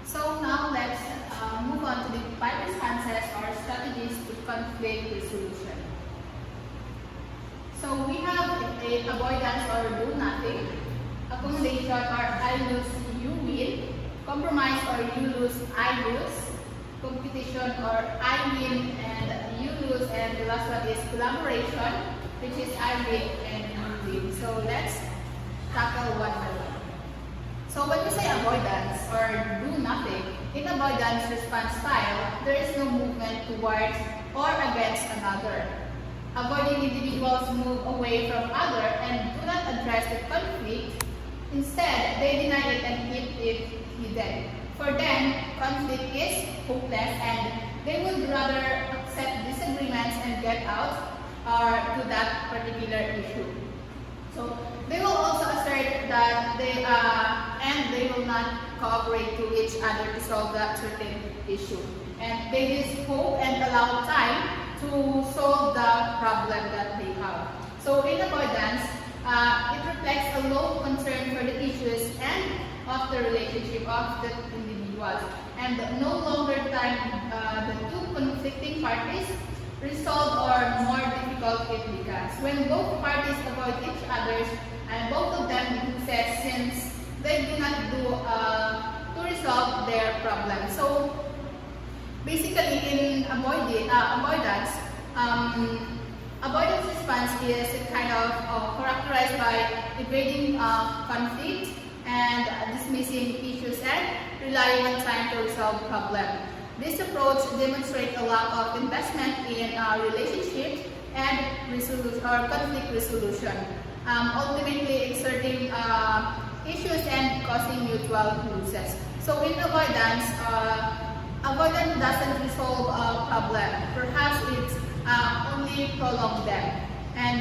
So now let's move on to the 5 responses or strategies to conflict resolution. So we have a avoidance or do nothing, accommodation or I lose, you win, compromise or you lose, I lose, competition or I win and you lose, and the last one is collaboration, which is I win and you win. So let's tackle one by one. So when we say avoidance or do nothing, in avoidance response style, there is no movement towards or against another. Avoiding individuals move away from other and do not address the conflict. Instead, they deny it and keep it hidden. For them, conflict is hopeless and they would rather accept disagreements and get out or to that particular issue. So they will also assert that they will not cooperate to each other to solve that certain issue. And they just hope and allow time to solve the problem that they have. So in avoidance, it reflects a low concern for the issues and of the relationship of the individuals. And no longer time the two conflicting parties resolve or more difficult it becomes. When both parties avoid each other's and both of them do that since they do not do to resolve their problem. So basically in avoidance, avoidance response is kind of characterized by evading conflict and dismissing issues and relying on time to resolve problem. This approach demonstrates a lack of investment in relationships and conflict resolution, ultimately exerting issues and causing mutual losses. So in avoidance, avoidance doesn't resolve a problem. Perhaps it only prolongs them. And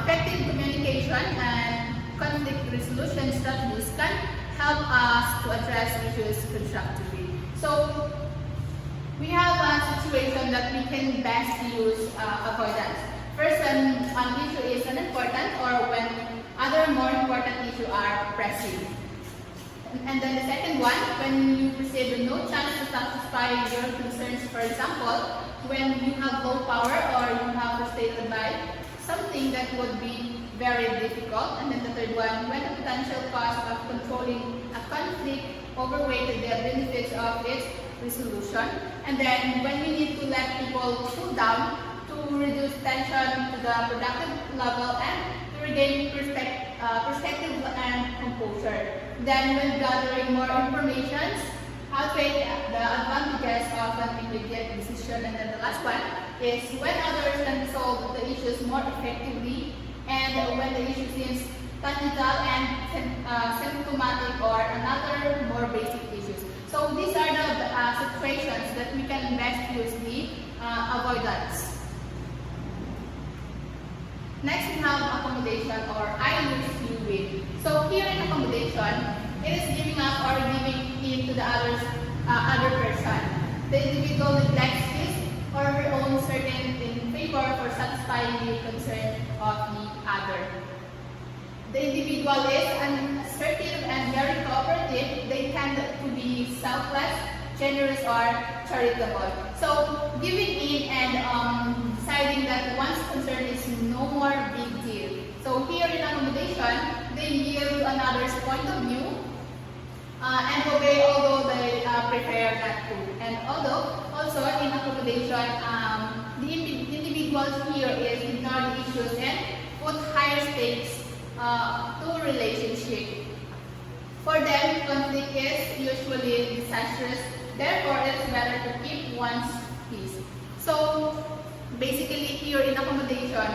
effective communication and conflict resolution strategies can help us to address issues constructively. So we have a situation that we can best use avoidance. First, when an issue is unimportant or when other more important issues are pressing. And then the second one, when you perceive no chance to satisfy your concerns, for example, when you have low power or you have frustrated by something that would be very difficult. And then the third one, when the potential cost of controlling a conflict overweighted the benefits of its resolution. And then when we need to let people cool down to reduce tension to the productive level and to regain perspective and composure. Then when gathering more information, outweigh the advantages of an immediate decision. And then the last one is when others can resolve the issues more effectively and when the issue seems technical and symptomatic or another more basic issues. So these are the situations that we can best use the avoidance. Next we have accommodation or I lose, you win. So here in accommodation, it is giving up or giving in to the other person. The individual neglects his or her own certain in favor for satisfying the concern of the other. The individual is assertive and very cooperative. They tend to be selfless, generous, or charitable. So giving in and deciding that one's concern is no more big deal. So here in accommodation, they yield to another's point of view and obey although they prefer not to. And although also in accommodation, the individuals here is ignore the issues and put higher stakes to relationship. For them, conflict is usually disastrous. Therefore, it's better to keep one's peace. So basically here in accommodation,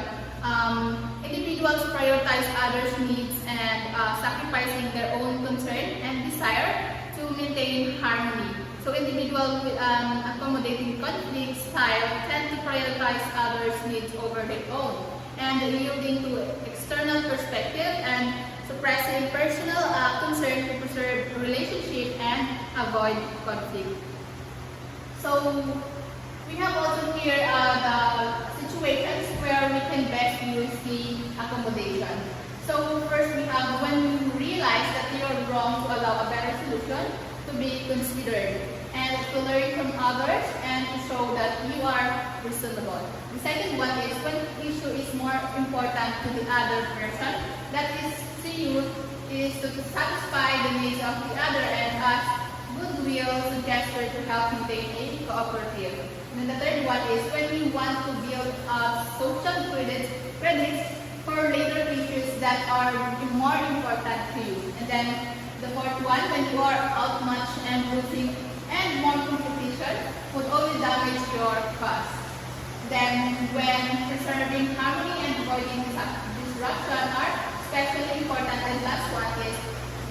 individuals prioritize others' needs and sacrificing their own concern and desire to maintain harmony. So individuals with accommodating conflict style tend to prioritize others' needs over their own and yielding to external perspective and suppressing personal concern to preserve relationship and avoid conflict. So we have also here the situations where we can best use the accommodation. So first we have when you realize that you are wrong to allow a better solution to to be considered and to learn from others and to show that you are reasonable. The second one is when issue is more important to the other person, that is to you is to satisfy the needs of the other and as goodwill to gesture to help maintain a cooperative. And the third one is when you want to build social credits for later issues that are more important to you. And then the fourth one, when you are outmatched and losing and more competition would only damage your cause. Then when preserving harmony and avoiding disruption are especially important. And last one is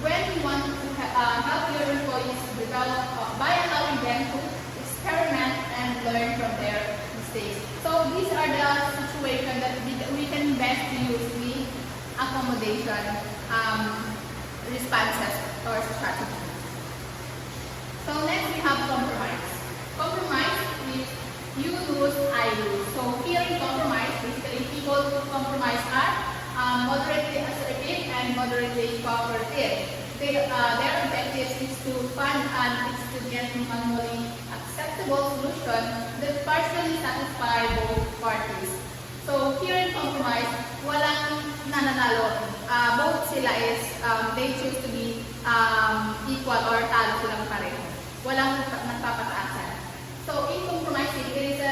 when you want to help your employees develop by allowing them to experiment and learn from their mistakes. So these are the situations that we can best use the accommodation responses or strategy. So next we have compromise. Compromise is you lose, I lose. So here in compromise, basically people who compromise are moderately assertive and moderately cooperative. Their objective is to find and is to get a manually acceptable solution that partially satisfy both parties. So here in compromise, walang nananalo. Both sila is they choose to be equal or talo silang pareho. Walang nagpapataasan. So in compromising, it is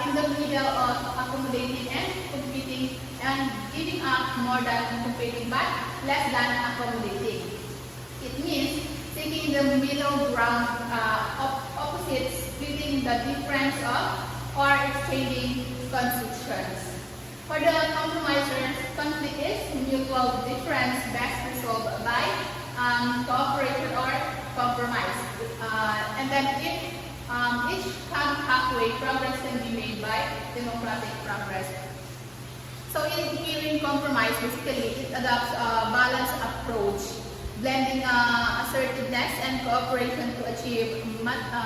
in the middle of accommodating and competing and giving up more than competing but less than accommodating. It means taking the middle ground opposites, splitting the difference of or exchanging concessions. For the compromisers, conflict is mutual difference best resolved by cooperation or compromise. And then if each come halfway, progress can be made by democratic progress. So in compromise, basically, it adopts a balanced approach, blending assertiveness and cooperation to achieve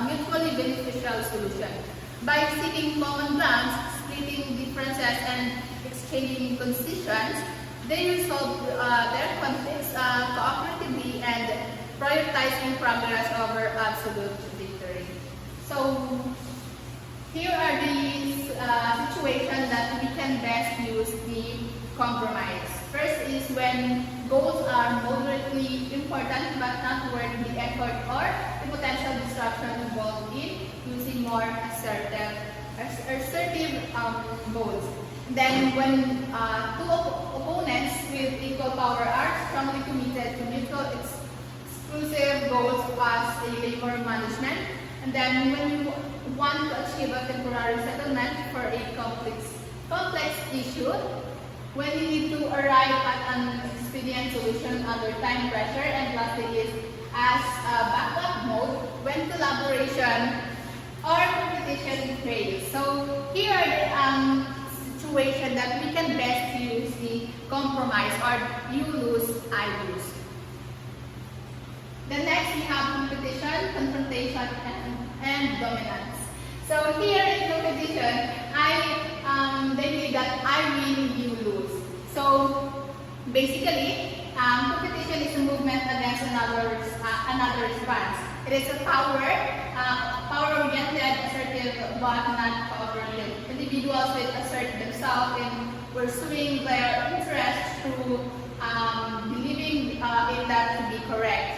mutually beneficial solution. By seeking common grounds, splitting differences, and exchanging concessions, they resolve their conflicts cooperatively and prioritizing progress over absolute victory. So here are the situations that we can best use the compromise. First is when goals are moderately important but not worth the effort or the potential disruption involved in using more assertive goals. Then when two opponents with equal power are strongly committed to mutual exclusive goals as a labor management. And then when you want to achieve a temporary settlement for a complex issue, when you need to arrive at an expedient solution under time pressure, and lastly is as a backup mode when collaboration or competition fails. So here are the situations that we can best use the compromise or you lose, I lose. The next we have competition, confrontation, and dominance. So here in competition, they believe that I win, you lose. So basically, competition is a movement against another response. It is a power-oriented, assertive, but not cooperative. Individuals will assert themselves in pursuing their interests through believing in that to be correct,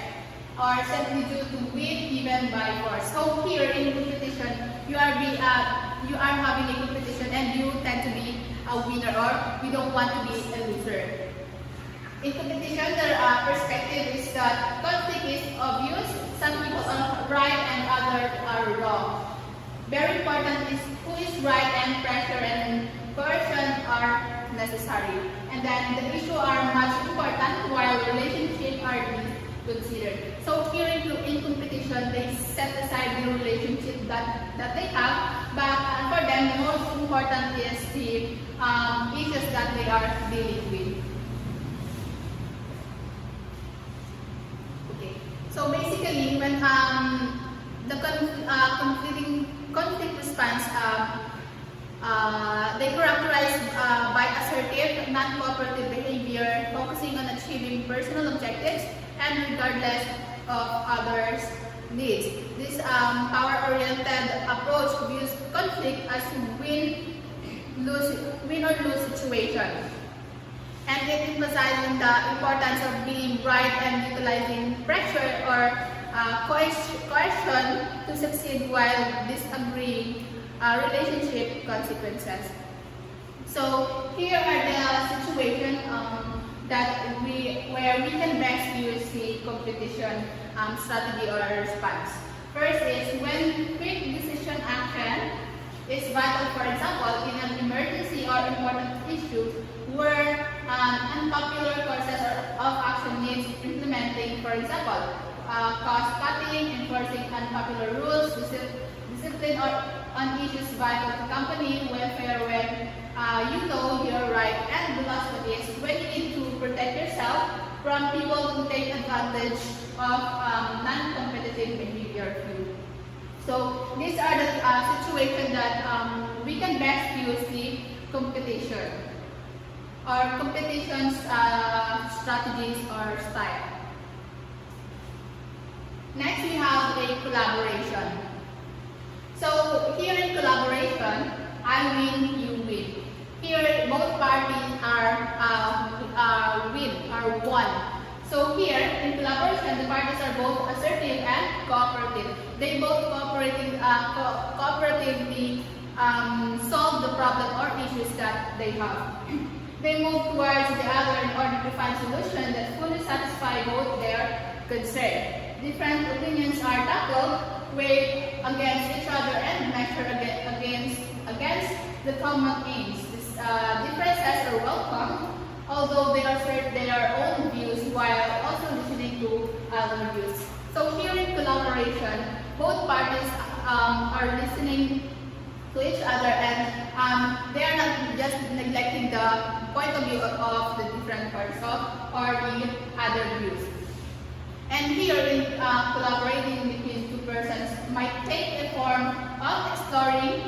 or simply due to win even by force. So here in competition, you are having a competition and you tend to be a winner, or we don't want to be a loser. In competition, the perspective is that conflict is obvious, some people are right and others are wrong. Very important is who is right, and pressure and coercion are necessary. And then the issue are much important while relationships are considered. So here in competition, they set aside the relationship that they have, but for them the most important is the issues that they are dealing with. Okay, so basically when the conflict response, they characterize by assertive, non-cooperative behavior, focusing on achieving personal objectives and regardless of others' needs. This power-oriented approach views conflict as win or lose situation. And it emphasizes the importance of being right and utilizing pressure or coercion to succeed while disagreeing relationship consequences. So here are the situation where we can best use the competition strategy or response. First is when quick decision action is vital, for example, in an emergency or important issue where unpopular courses of action needs implementing, for example, cost cutting, enforcing unpopular rules, discipline on issues vital to company welfare when you know you're right, and the last one is when you need to protect yourself from people who take advantage of non-competitive behavior. So these are the situations that we can best use the competition or competition strategies or style. Next, we have a collaboration. So here in collaboration, I win, you win. Here, both parties are one. So here, in collaboration, the parties are both assertive and cooperative. They both cooperatively solve the problem or issues that they have. They move towards the other in order to find solutions that fully satisfy both their concern. Different opinions are tackled, weighed against each other, and measured against the common aims. Differences are welcome, although they assert their own views while also listening to other views. So here in collaboration, both parties are listening to each other, and they are not just neglecting the point of view of the different parts or the other views. And here in collaborating between two persons might take the form of exploring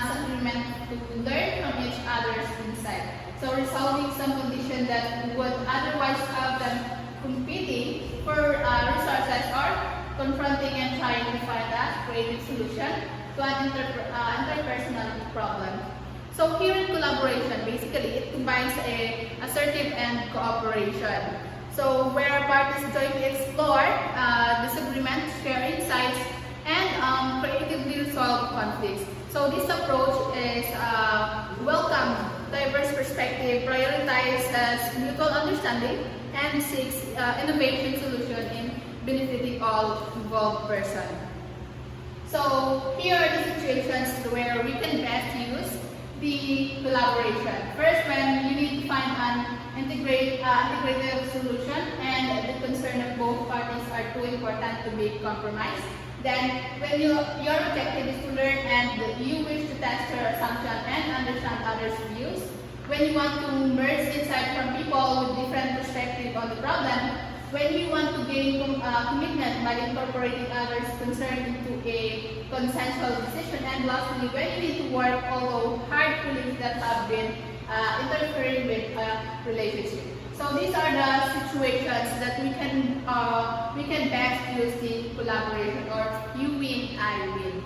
disagreement to learn from each other's insight. So resolving some condition that would otherwise have them competing for resources or confronting and trying to find a creative solution to an interpersonal problem. So here in collaboration, basically it combines assertive and cooperation. So where parties jointly explore disagreements, share insights, and creatively resolve conflicts. So this approach is welcome diverse perspective, prioritizes mutual understanding, and seeks innovative solution in benefiting all involved persons. So here are the situations where we can best use the collaboration. First, when you need to find an integrative solution and the concern of both parties are too important to be compromised. Then, when your objective is to learn and you wish to test your assumption and understand others' views, when you want to merge insight from people with different perspectives on the problem, when you want to gain commitment by incorporating others' concern into a consensual decision, and lastly, when you need to work although hard feelings that have been interfering with a relationship. So these are the situations that we can best use the collaboration, or you win, I win.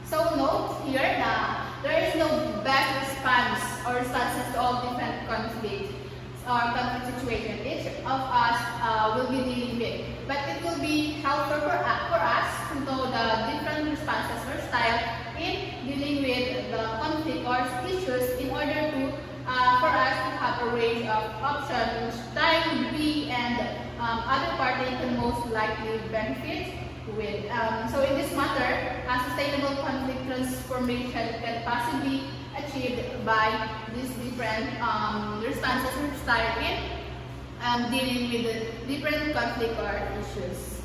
So note here that there is no best response or responses to all different conflicts or conflict situations. Each of us will be dealing with, but it will be helpful for us to know the different responses or style in dealing with the conflict or issues in order to for us to have a range of options which style would be and other party can most likely benefit with. So in this matter, a sustainable conflict transformation can possibly achieved by these different responses or style in dealing with the different conflict or issues.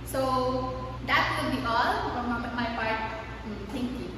So that will be all from my part. Thank you.